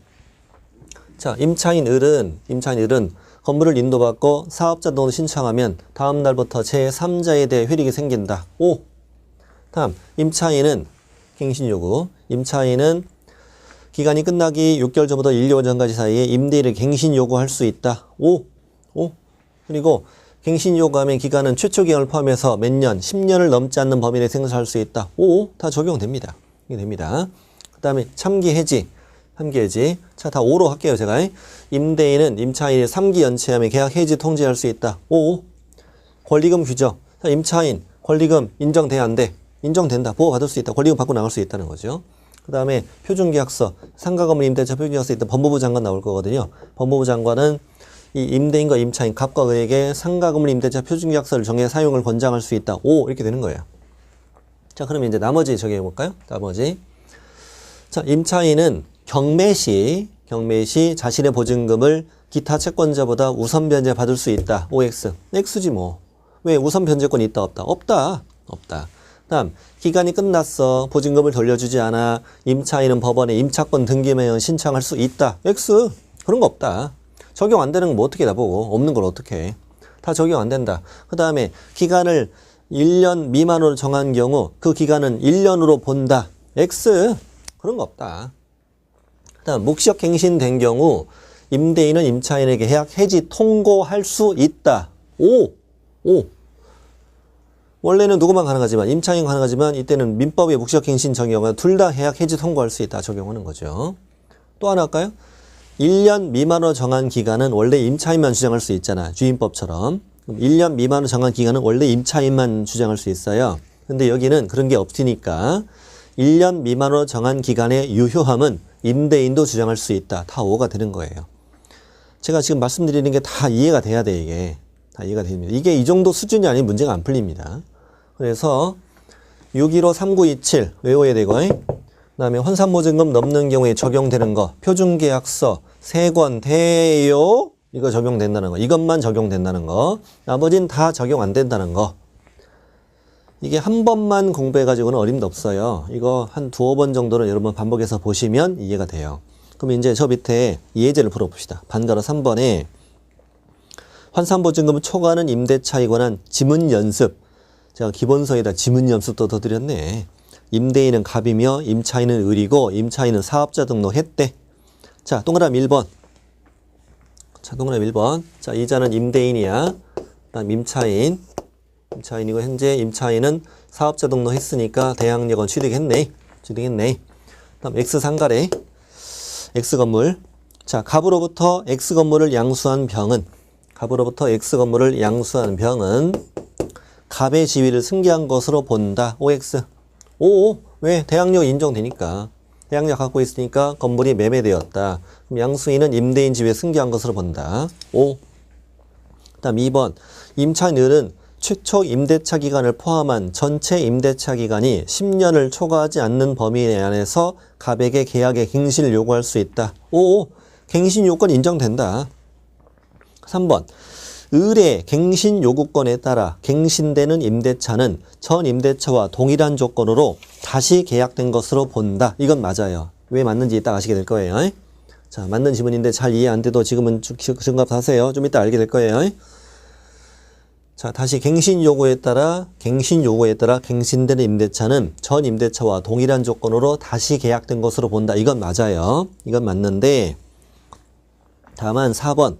A: 자 임차인 을은 건물을 인도받고 사업자 등으로 신청하면 다음 날부터 제3자에 대해 효력이 생긴다. 5. 다음 임차인은 갱신요구. 임차인은 기간이 끝나기 6개월 전부터 1개월 전까지 사이에 임대인을 갱신 요구할 수 있다. 5. 그리고 갱신 요구하면 기간은 최초 기간을 포함해서 몇 년, 10년을 넘지 않는 범위 내에 생산할 수 있다. 5. 다 적용됩니다. 이게 됩니다. 그 다음에 참기 해지. 자, 다 5로 할게요, 제가. 임대인은 임차인이 3기 연체하면 계약 해지 통지할 수 있다. 5. 권리금 규정. 자, 임차인, 권리금 인정돼, 안 돼? 인정된다. 보호받을 수 있다. 권리금 받고 나갈 수 있다는 거죠. 그 다음에 표준계약서, 상가건물 임대차 표준계약서 있다. 법무부 장관 나올 거거든요. 법무부 장관은 이 임대인과 임차인, 갑과 을에게 상가건물 임대차 표준계약서를 정해 사용을 권장할 수 있다. 5. 이렇게 되는 거예요. 자, 그러면 이제 나머지 저기 해볼까요? 나머지. 자, 임차인은 경매시 자신의 보증금을 기타 채권자보다 우선 변제 받을 수 있다. OX. X지 뭐. 왜 우선 변제권이 있다 없다? 없다. 다음 기간이 끝났어. 보증금을 돌려주지 않아. 임차인은 법원에 임차권 등기명령 신청할 수 있다. X. 그런 거 없다. 적용 안 되는 거 뭐 어떻게 나보고 없는 걸 어떻게 해. 다 적용 안 된다. 그 다음에 기간을 1년 미만으로 정한 경우 그 기간은 1년으로 본다. X. 그런 거 없다. 다음 묵시적 갱신된 경우 임대인은 임차인에게 계약 해지 통고할 수 있다. 5. 원래는 누구만 가능하지만 임차인 가능하지만 이때는 민법의 묵시적 갱신 적용은 둘 다 계약 해지 통고할 수 있다. 적용하는 거죠. 또 하나 할까요? 1년 미만으로 정한 기간은 원래 임차인만 주장할 수 있잖아. 주임법처럼. 1년 미만으로 정한 기간은 원래 임차인만 주장할 수 있어요. 근데 여기는 그런 게 없으니까 1년 미만으로 정한 기간의 유효함은 임대인도 주장할 수 있다. 다 5가 되는 거예요. 제가 지금 말씀드리는 게 다 이해가 돼야 돼, 이게. 다 이해가 됩니다. 이게 이 정도 수준이 아닌 문제가 안 풀립니다. 그래서 615-3927 외워야 되고, 그 다음에 환산보증금 넘는 경우에 적용되는 거, 표준계약서 3권 돼요? 이거 적용된다는 거. 이것만 적용된다는 거. 나머지는 다 적용 안 된다는 거. 이게 한 번만 공부해가지고는 어림도 없어요. 이거 한 2-5번 정도는 여러분 반복해서 보시면 이해가 돼요. 그럼 이제 저 밑에 예제를 풀어봅시다. 반가로 3번에 환산보증금을 초과하는 임대차에 관한 지문연습. 제가 기본서에다 지문연습도 더 드렸네. 임대인은 갑이며 임차인은 을이고 임차인은 사업자 등록했대. 자, 동그라미 1번. 자, 이자는 임대인이야. 그다음 임차인이고 현재 임차인은 사업자 등록했으니까 대항력은 취득했네. 그다음 X 상가래. X 건물. 자, 갑으로부터 X 건물을 양수한 병은 갑의 지위를 승계한 것으로 본다. OX. 오, 왜? 대항력 인정되니까. 대항력 갖고 있으니까 건물이 매매되었다. 그럼 양수인은 임대인 지위에 승계한 것으로 본다. 오. 다음 2번. 임차인은 최초 임대차 기간을 포함한 전체 임대차 기간이 10년을 초과하지 않는 범위 안에서 갑에게 계약의 갱신을 요구할 수 있다. 오, 갱신 요건 인정된다. 3번. 을의 갱신 요구권에 따라 갱신되는 임대차는 전 임대차와 동일한 조건으로 다시 계약된 것으로 본다. 이건 맞아요. 왜 맞는지 이따 아시게 될 거예요. 자, 맞는 지문인데 잘 이해 안 돼도 지금은 증갑하세요. 좀 이따 알게 될 거예요. 자, 다시 갱신 요구에 따라 갱신되는 임대차는 전 임대차와 동일한 조건으로 다시 계약된 것으로 본다. 이건 맞아요. 이건 맞는데 다만 4번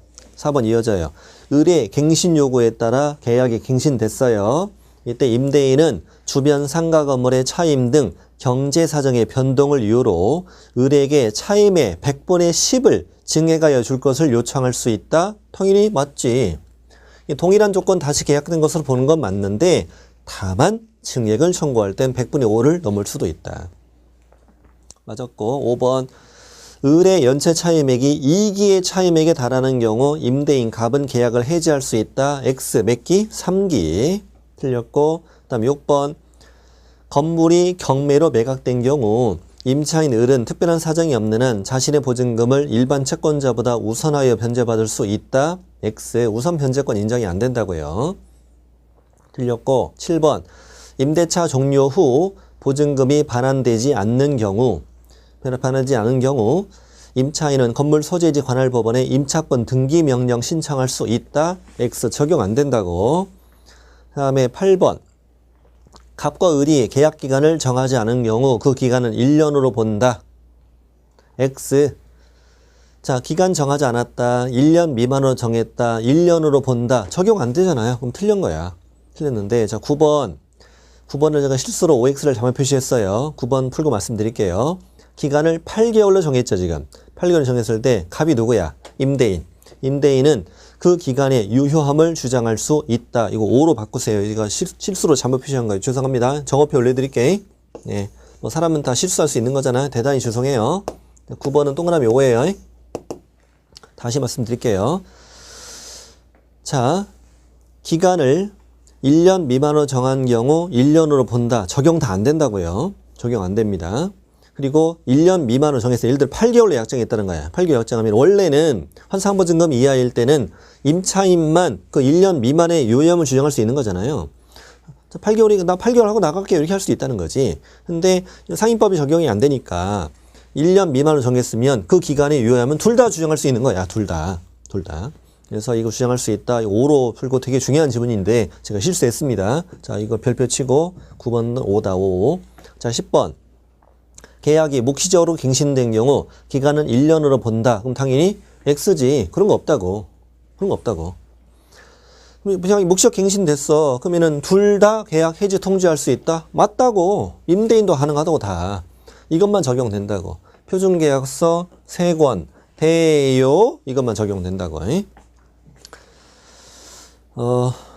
A: 이어져요. 을의 갱신 요구에 따라 계약이 갱신됐어요. 이때 임대인은 주변 상가 건물의 차임 등 경제 사정의 변동을 이유로 을에게 차임의 100분의 10을 증액하여 줄 것을 요청할 수 있다. 당연히 맞지. 동일한 조건 다시 계약된 것으로 보는 건 맞는데 다만 증액을 청구할 땐 100분의 5를 넘을 수도 있다. 맞았고 5번. 을의 연체 차임액이 2기의 차임액에 달하는 경우 임대인 갑은 계약을 해지할 수 있다. X 몇 기? 3기. 틀렸고 그다음 6번. 건물이 경매로 매각된 경우 임차인 을은 특별한 사정이 없는 한 자신의 보증금을 일반 채권자보다 우선하여 변제받을 수 있다. X 우선 변제권 인정이 안 된다고요. 틀렸고 7번. 임대차 종료 후 보증금이 반환되지 않는 경우 임차인은 건물 소재지 관할 법원에 임차권 등기 명령 신청할 수 있다. X 적용 안 된다고. 다음에 8번. 갑과 을이 계약 기간을 정하지 않은 경우 그 기간은 1년으로 본다. X. 자, 기간 정하지 않았다. 1년 미만으로 정했다. 1년으로 본다. 적용 안 되잖아요. 그럼 틀린 거야. 틀렸는데 자 9번을 제가 실수로 OX를 잘못 표시했어요. 9번 풀고 말씀드릴게요. 기간을 8개월로 정했죠. 지금 8개월로 정했을 때 갑이 누구야? 임대인은 그 기간의 유효함을 주장할 수 있다. 이거 5로 바꾸세요. 이거 실수로 잘못 표시한 거예요. 죄송합니다. 정오표 올려드릴게요. 네, 뭐 사람은 다 실수할 수 있는 거잖아요. 대단히 죄송해요. 9번은 동그라미 5예요. 다시 말씀드릴게요. 자, 기간을 1년 미만으로 정한 경우 1년으로 본다. 적용 다 안 된다고요. 적용 안 됩니다. 그리고 1년 미만으로 정했어요. 예를 들어 8개월로 약정했다는 거야. 8개월 약정하면 원래는 환상보증금 이하일 때는 임차인만 그 1년 미만의 유효함을 주장할 수 있는 거잖아요. 8개월이니까 나 8개월 하고 나갈게 이렇게 할 수도 있다는 거지. 근데 상임법이 적용이 안 되니까 1년 미만으로 정했으면 그 기간의 유효함은 둘 다 주장할 수 있는 거야. 둘 다. 그래서 이거 주장할 수 있다. 5로 풀고 되게 중요한 지문인데 제가 실수했습니다. 자, 이거 별표 치고 9번은 5다. 5. 자, 10번. 계약이 묵시적으로 갱신된 경우 기간은 1년으로 본다. 그럼 당연히 X지. 그런 거 없다고. 그냥 묵시적 갱신됐어. 그러면은 둘 다 계약 해지 통지할 수 있다? 맞다고. 임대인도 가능하다고 다. 이것만 적용된다고. 표준계약서 3권 대요 이것만 적용된다고.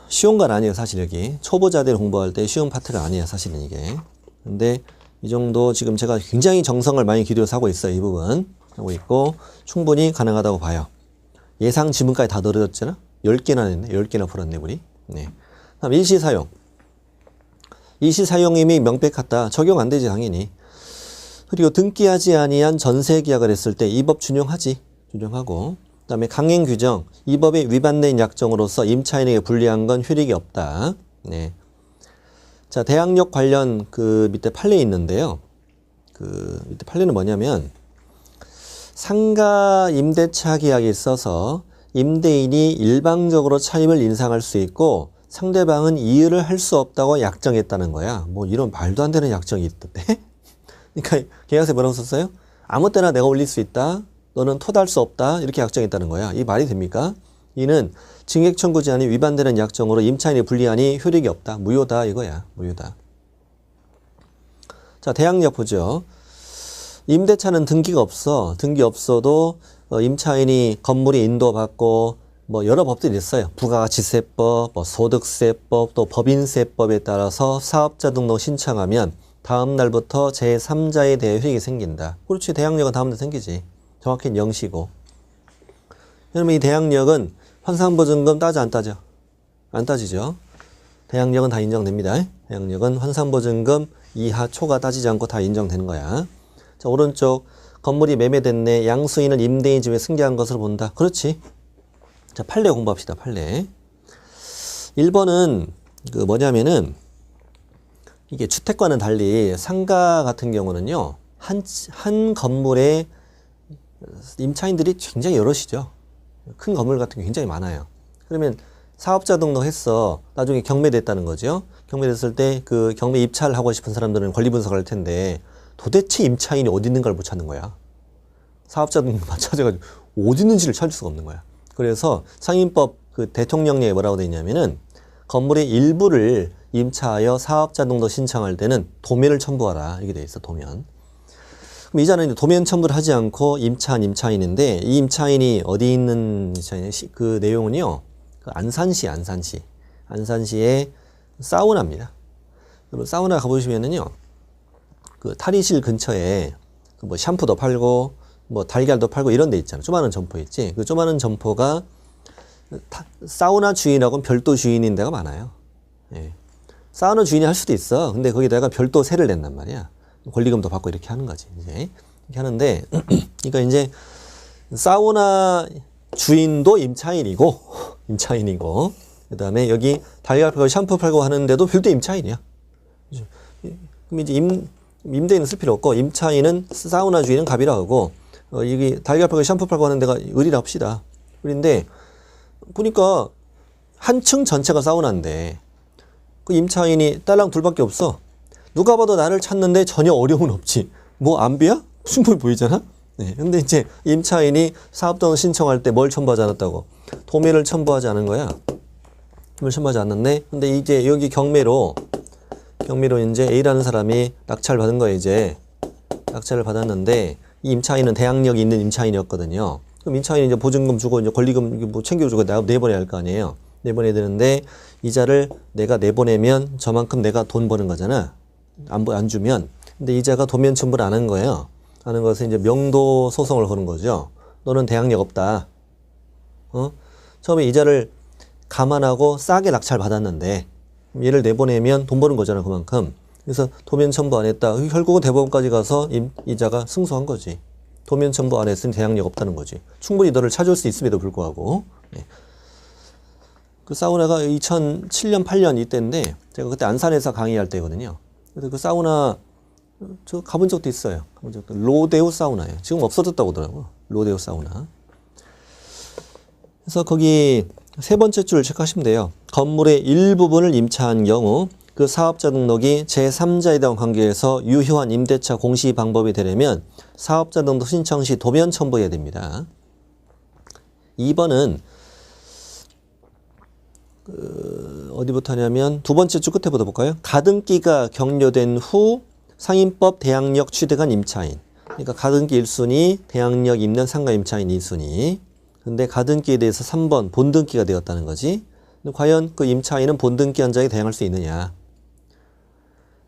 A: 쉬운 건 아니에요. 사실 여기 초보자들 공부할 때 쉬운 파트가 아니에요. 사실은 이게. 근데 이 정도 지금 제가 굉장히 정성을 많이 기울여서 하고 있어요. 이 부분 하고 있고 충분히 가능하다고 봐요. 예상 지문까지 다 넣어졌잖아. 10개나 냈네. 10개나 풀었네 우리. 네. 다음 일시사용. 일시사용임이 명백하다. 적용 안 되지 당연히. 그리고 등기하지 아니한 전세계약을 했을 때 이 법 준용하지. 준용하고. 그 다음에 강행규정. 이 법에 위반된 약정으로서 임차인에게 불리한 건 효력이 없다. 네. 자, 대항력 관련 그 밑에 판례 있는데요. 그 밑에 판례는 뭐냐면 상가 임대차 계약에 있어서 임대인이 일방적으로 차임을 인상할 수 있고 상대방은 이의를 할 수 없다고 약정했다는 거야. 뭐 이런 말도 안 되는 약정이 있던데. 그러니까 계약서에 뭐라고 썼어요? 아무 때나 내가 올릴 수 있다. 너는 토달할 수 없다. 이렇게 약정했다는 거야. 이 말이 됩니까? 이는 증액 청구 제한이 위반되는 약정으로 임차인이 불리하니 효력이 없다. 무효다 이거야. 무효다. 자, 대항력 보죠. 임대차는 등기가 없어. 등기 없어도 임차인이 건물이 인도받고 뭐 여러 법들이 있어요. 부가가치세법, 뭐 소득세법, 또 법인세법에 따라서 사업자 등록 신청하면 다음 날부터 제3자에 대해 획이 생긴다. 그렇지. 대항력은 다음 날 생기지. 정확히는 0시고. 그러면 이 대항력은 환산보증금 따져 안 따져? 안 따지죠. 대항력은 다 인정됩니다. 대항력은 환산보증금 이하 초과 따지지 않고 다 인정되는 거야. 자, 오른쪽 건물이 매매됐네. 양수인은 임대인 집에 승계한 것으로 본다. 그렇지. 자, 판례 공부합시다. 판례. 1번은 그 뭐냐면은 이게 주택과는 달리 상가 같은 경우는요. 한 건물에 임차인들이 굉장히 여럿이죠. 큰 건물 같은 게 굉장히 많아요. 그러면 사업자 등록했어. 나중에 경매됐다는 거죠. 경매됐을 때 그 경매 입찰을 하고 싶은 사람들은 권리 분석을 할 텐데 도대체 임차인이 어디 있는가를 못 찾는 거야. 사업자 등록만 찾아가지고 어디 있는지를 찾을 수가 없는 거야. 그래서 상임법 그 대통령령에 뭐라고 돼 있냐면은 건물의 일부를 임차하여 사업자 등록 신청할 때는 도면을 첨부하라. 이렇게 돼 있어. 도면. 그럼 이자는 도면 첨부를 하지 않고 임차한 임차인인데 이 임차인이 어디 있는 임차인이 그 내용은요. 그 안산시의 사우나입니다. 그리고 사우나 가보시면은요. 그 탈의실 근처에 그 뭐 샴푸도 팔고 뭐 달걀도 팔고 이런 데 있잖아. 조그마한 점포 있지. 그 조그마한 점포가 사우나 주인하고는 별도 주인인 데가 많아요. 예. 사우나 주인이 할 수도 있어. 근데 거기다가 별도 세를 낸단 말이야. 권리금도 받고 이렇게 하는 거지. 이제 이렇게 하는데, 그러니까 이제 사우나 주인도 임차인이고, 그다음에 여기 달걀 팔고 샴푸 팔고 하는데도 별도 임차인이야. 그럼 이제 임대인은 쓸 필요 없고 임차인은 사우나 주인은 갑이라 하고 여기 달걀 팔고 샴푸 팔고 하는 데가 을이라 합시다. 을인데 보니까 한 층 전체가 사우나인데 그 임차인이 딸랑 둘밖에 없어. 누가 봐도 나를 찾는데 전혀 어려움은 없지. 뭐 안비야? 충분히 보이잖아. 네. 근데 이제 임차인이 사업등록 신청할 때 뭘 첨부하지 않았다고? 도면을 첨부하지 않은 거야. 도면을 첨부하지 않았네. 근데 이제 여기 경매로 이제 A라는 사람이 낙찰을 받은 거예요. 이제 낙찰을 받았는데 이 임차인은 대항력이 있는 임차인이었거든요. 그럼 임차인이 이제 보증금 주고 이제 권리금 뭐 챙겨주고 내보내야 할 거 아니에요. 내보내야 되는데 이자를 내가 내보내면 저만큼 내가 돈 버는 거잖아. 안 주면. 근데 이자가 도면 첨부를 안 한 거예요. 하는 것은 이제 명도 소송을 거는 거죠. 너는 대항력 없다. 처음에 이자를 감안하고 싸게 낙찰 받았는데 얘를 내보내면 돈 버는 거잖아. 그만큼. 그래서 도면 첨부 안 했다. 결국은 대법원까지 가서 이자가 승소한 거지. 도면 첨부 안 했으니 대항력 없다는 거지. 충분히 너를 찾을 수 있음에도 불구하고. 네. 그 사우나가 2007년, 8년 이때인데 제가 그때 안산에서 강의할 때거든요. 그래서 그 사우나 저 가본 적도 있어요. 로데오 사우나예요. 지금 없어졌다고 하더라고요. 로데오 사우나. 그래서 거기 세 번째 줄을 체크하시면 돼요. 건물의 일부분을 임차한 경우 그 사업자 등록이 제3자에 대한 관계에서 유효한 임대차 공시 방법이 되려면 사업자 등록 신청 시 도면 첨부해야 됩니다. 2번은 어디부터 하냐면 두 번째 줄 끝에부터 볼까요? 가등기가 격려된 후 상임법 대항력 취득한 임차인. 그러니까 가등기 1순위, 대항력 있는 상가 임차인 2순위. 근데 가등기에 대해서 3번 본등기가 되었다는 거지. 과연 그 임차인은 본등기 한 자에 대항할 수 있느냐.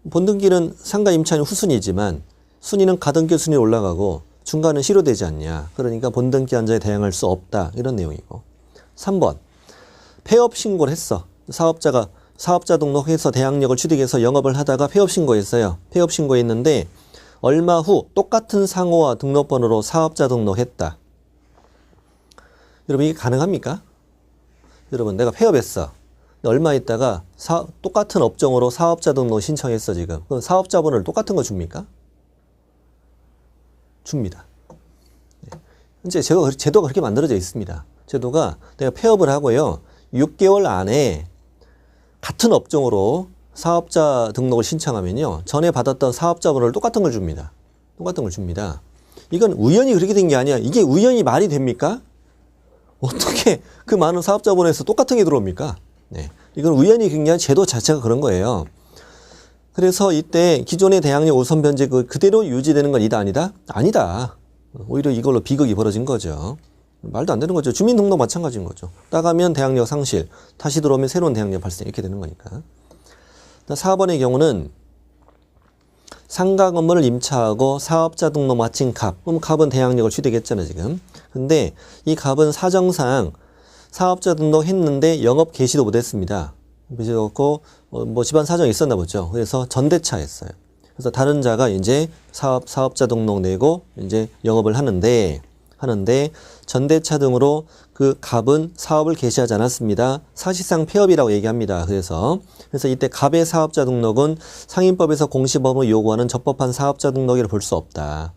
A: 본등기는 상가 임차인 후순위지만 순위는 가등기 순위로 올라가고 중간은 실효되지 않냐. 그러니까 본등기 한 자에 대항할 수 없다. 이런 내용이고. 3번 폐업 신고를 했어. 사업자 등록해서 대항력을 취득해서 영업을 하다가 폐업 신고했어요. 폐업 신고했는데 얼마 후 똑같은 상호와 등록번호로 사업자 등록했다. 여러분 이게 가능합니까? 여러분 내가 폐업했어. 얼마 있다가 똑같은 업종으로 사업자 등록 신청했어 지금. 그럼 사업자 번호를 똑같은 거 줍니까? 줍니다. 현재 제도가 그렇게 만들어져 있습니다. 제도가 내가 폐업을 하고요. 6개월 안에 같은 업종으로 사업자 등록을 신청하면요. 전에 받았던 사업자 번호를 똑같은 걸 줍니다. 똑같은 걸 줍니다. 이건 우연히 그렇게 된 게 아니야. 이게 우연히 말이 됩니까? 어떻게 그 많은 사업자 번호에서 똑같은 게 들어옵니까? 네. 이건 우연히 그냥 제도 자체가 그런 거예요. 그래서 이때 기존의 대항력 우선 변제 그대로 유지되는 건 이다 아니다? 아니다. 오히려 이걸로 비극이 벌어진 거죠. 말도 안 되는 거죠. 주민등록 마찬가지인 거죠. 나가면 대항력 상실, 다시 들어오면 새로운 대항력 발생 이렇게 되는 거니까. 4번의 경우는 상가 건물을 임차하고 사업자 등록 마친 갑. 그럼 갑은 대항력을 취득했잖아요, 지금. 근데 이 갑은 사정상 사업자 등록했는데 영업 개시도 못했습니다. 그래서 뭐 집안 사정이 있었나 보죠. 그래서 전대차했어요. 그래서 다른 자가 이제 사업자 등록 내고 이제 영업을 하는데 전대차 등으로 그 갑은 사업을 개시하지 않았습니다. 사실상 폐업이라고 얘기합니다. 그래서 이때 갑의 사업자 등록은 상인법에서 공시법을 요구하는 적법한 사업자 등록이라 볼 수 없다.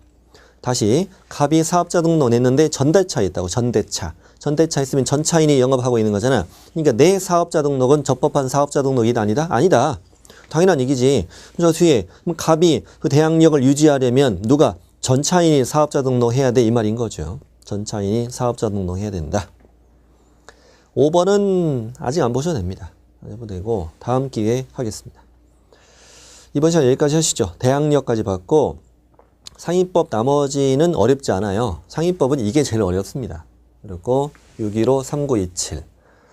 A: 다시 갑이 사업자 등록 냈는데 전대차 있다고. 전대차 있으면 전차인이 영업하고 있는 거잖아. 그러니까 내 사업자 등록은 적법한 사업자 등록이다 아니다? 아니다. 당연한 얘기지. 저 뒤에 갑이 그 대항력을 유지하려면 누가? 전차인이 사업자 등록해야 돼 이 말인 거죠. 전차인이 사업자 등록해야 된다. 5번은 아직 안 보셔도 됩니다. 안 해도 되고 다음 기회에 하겠습니다. 이번 시간 여기까지 하시죠. 대항력까지 봤고 상인법 나머지는 어렵지 않아요. 상인법은 이게 제일 어렵습니다. 그리고 615, 3927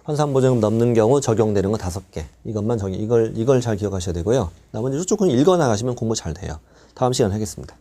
A: 환산보증금 넘는 경우 적용되는 거 5개. 이것만 이걸 잘 기억하셔야 되고요. 나머지 조금 읽어 나가시면 공부 잘 돼요. 다음 시간에 하겠습니다.